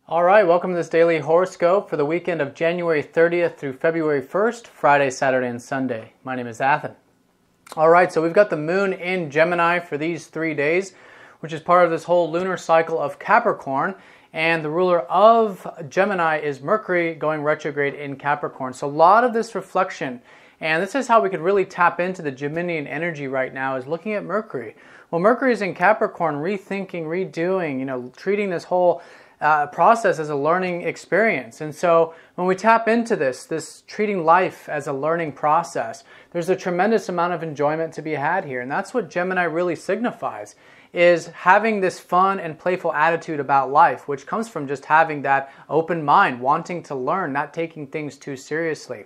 All right, welcome to this daily horoscope for the weekend of January 30th through February 1st, Friday, Saturday, and Sunday. My name is Athen. All right, so we've got the moon in Gemini for these 3 days, which is part of this whole lunar cycle of Capricorn. And the ruler of Gemini is Mercury going retrograde in Capricorn. So a lot of this reflection, and this is how we could really tap into the Geminian energy right now, is looking at Mercury. Well, Mercury is in Capricorn, rethinking, redoing, treating this whole process as a learning experience. And so when we tap into this treating life as a learning process, there's a tremendous amount of enjoyment to be had here. And that's what Gemini really signifies, is having this fun and playful attitude about life, which comes from just having that open mind, wanting to learn, not taking things too seriously.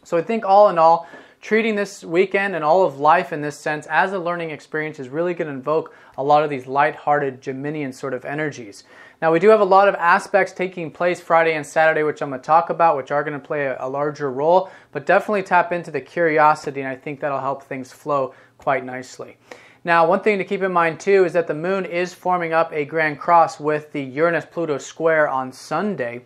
So I think all in all, treating this weekend and all of life in this sense as a learning experience is really going to invoke a lot of these lighthearted Geminian sort of energies. Now, we do have a lot of aspects taking place Friday and Saturday, which I'm going to talk about, which are going to play a larger role, but definitely tap into the curiosity, and I think that'll help things flow quite nicely. Now, one thing to keep in mind too is that the moon is forming up a grand cross with the Uranus-Pluto square on Sunday.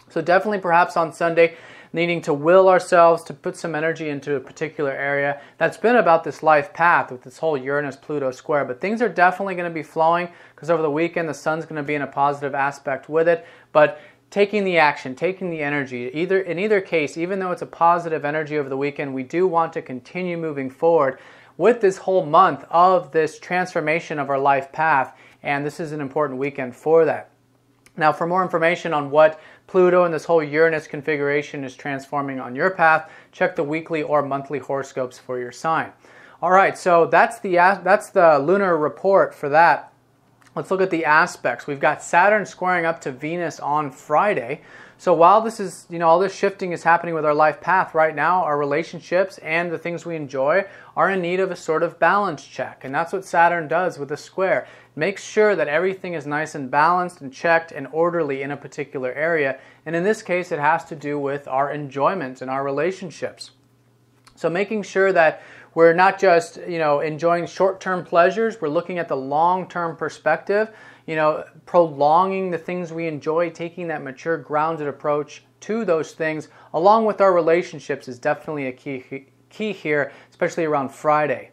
So definitely perhaps on Sunday, needing to will ourselves to put some energy into a particular area. That's been about this life path with this whole Uranus-Pluto square. But things are definitely going to be flowing because over the weekend the sun's going to be in a positive aspect with it. But taking the action, taking the energy, in either case, even though it's a positive energy over the weekend, we do want to continue moving forward with this whole month of this transformation of our life path. And this is an important weekend for that. Now, for more information on what Pluto and this whole Uranus configuration is transforming on your path, check the weekly or monthly horoscopes for your sign. All right, so that's the lunar report for that. Let's look at the aspects. We've got Saturn squaring up to Venus on Friday. So while this is, all this shifting is happening with our life path right now, our relationships and the things we enjoy are in need of a sort of balance check. And that's what Saturn does with a square. Makes sure that everything is nice and balanced and checked and orderly in a particular area. And in this case, it has to do with our enjoyment and our relationships. So making sure that we're not just, enjoying short-term pleasures, we're looking at the long-term perspective, prolonging the things we enjoy, taking that mature, grounded approach to those things, along with our relationships, is definitely a key here, especially around Friday.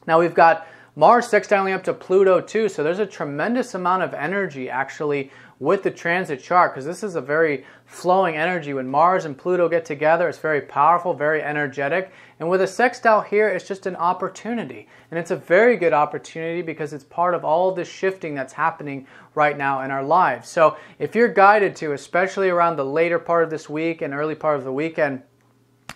Now we've got Mars sextiling up to Pluto too, so there's a tremendous amount of energy actually with the transit chart, because this is a very flowing energy. When Mars and Pluto get together, it's very powerful, very energetic. And with a sextile here, it's just an opportunity. And it's a very good opportunity because it's part of all this shifting that's happening right now in our lives. So if you're guided to, especially around the later part of this week and early part of the weekend,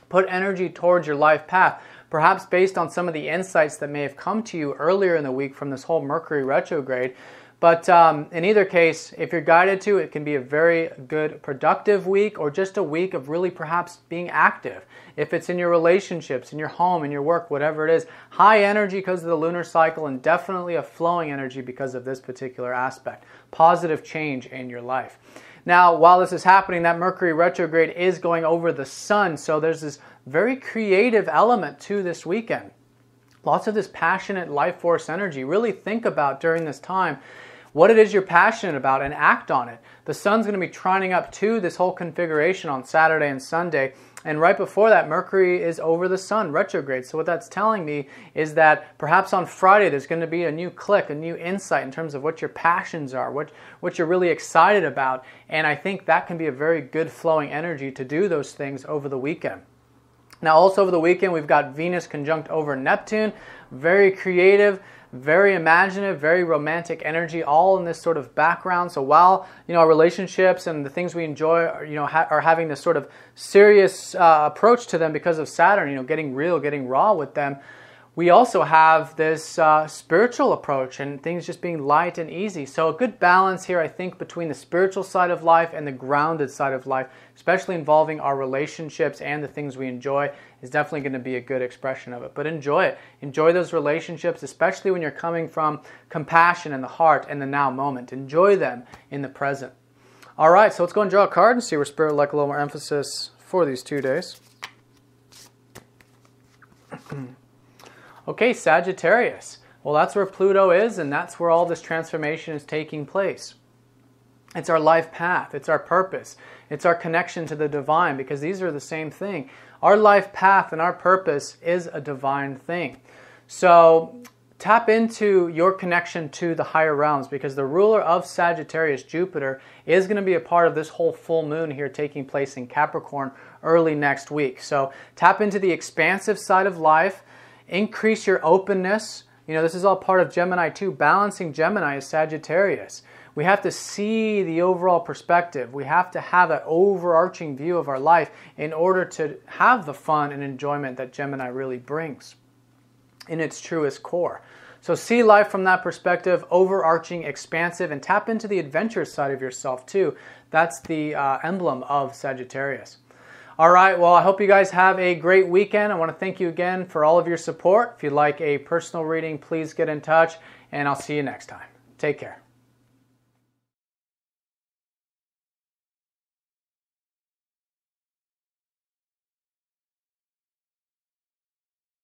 put energy towards your life path, perhaps based on some of the insights that may have come to you earlier in the week from this whole Mercury retrograde. But in either case, if you're guided to, it can be a very good, productive week, or just a week of really perhaps being active. If it's in your relationships, in your home, in your work, whatever it is, high energy because of the lunar cycle, and definitely a flowing energy because of this particular aspect. Positive change in your life. Now, while this is happening, that Mercury retrograde is going over the sun, so there's this very creative element to this weekend. Lots of this passionate life force energy. Really think about during this time what it is you're passionate about and act on it. The sun's going to be trining up to this whole configuration on Saturday and Sunday, and right before that, Mercury is over the sun, retrograde. So what that's telling me is that perhaps on Friday there's going to be a new click, a new insight in terms of what your passions are, what you're really excited about, and I think that can be a very good flowing energy to do those things over the weekend. Now also over the weekend, we've got Venus conjunct over Neptune, very creative, very imaginative, very romantic energy, all in this sort of background. So while our relationships and the things we enjoy are having this sort of serious approach to them because of Saturn, getting real, getting raw with them, we also have this spiritual approach and things just being light and easy. So a good balance here, I think, between the spiritual side of life and the grounded side of life, especially involving our relationships and the things we enjoy, is definitely going to be a good expression of it. But enjoy it. Enjoy those relationships, especially when you're coming from compassion in the heart and the now moment. Enjoy them in the present. All right, so let's go and draw a card and see where Spirit would like a little more emphasis for these 2 days. Okay, Sagittarius. Well, that's where Pluto is, and that's where all this transformation is taking place. It's our life path. It's our purpose. It's our connection to the divine, because these are the same thing. Our life path and our purpose is a divine thing. So tap into your connection to the higher realms, because the ruler of Sagittarius, Jupiter, is going to be a part of this whole full moon here taking place in Capricorn early next week. So tap into the expansive side of life, increase your openness. You know, this is all part of Gemini too. Balancing Gemini is Sagittarius. We have to see the overall perspective. We have to have that overarching view of our life in order to have the fun and enjoyment that Gemini really brings in its truest core. So see life from that perspective, overarching, expansive, and tap into the adventurous side of yourself too. That's the emblem of Sagittarius. All right, well, I hope you guys have a great weekend. I want to thank you again for all of your support. If you'd like a personal reading, please get in touch, and I'll see you next time. Take care.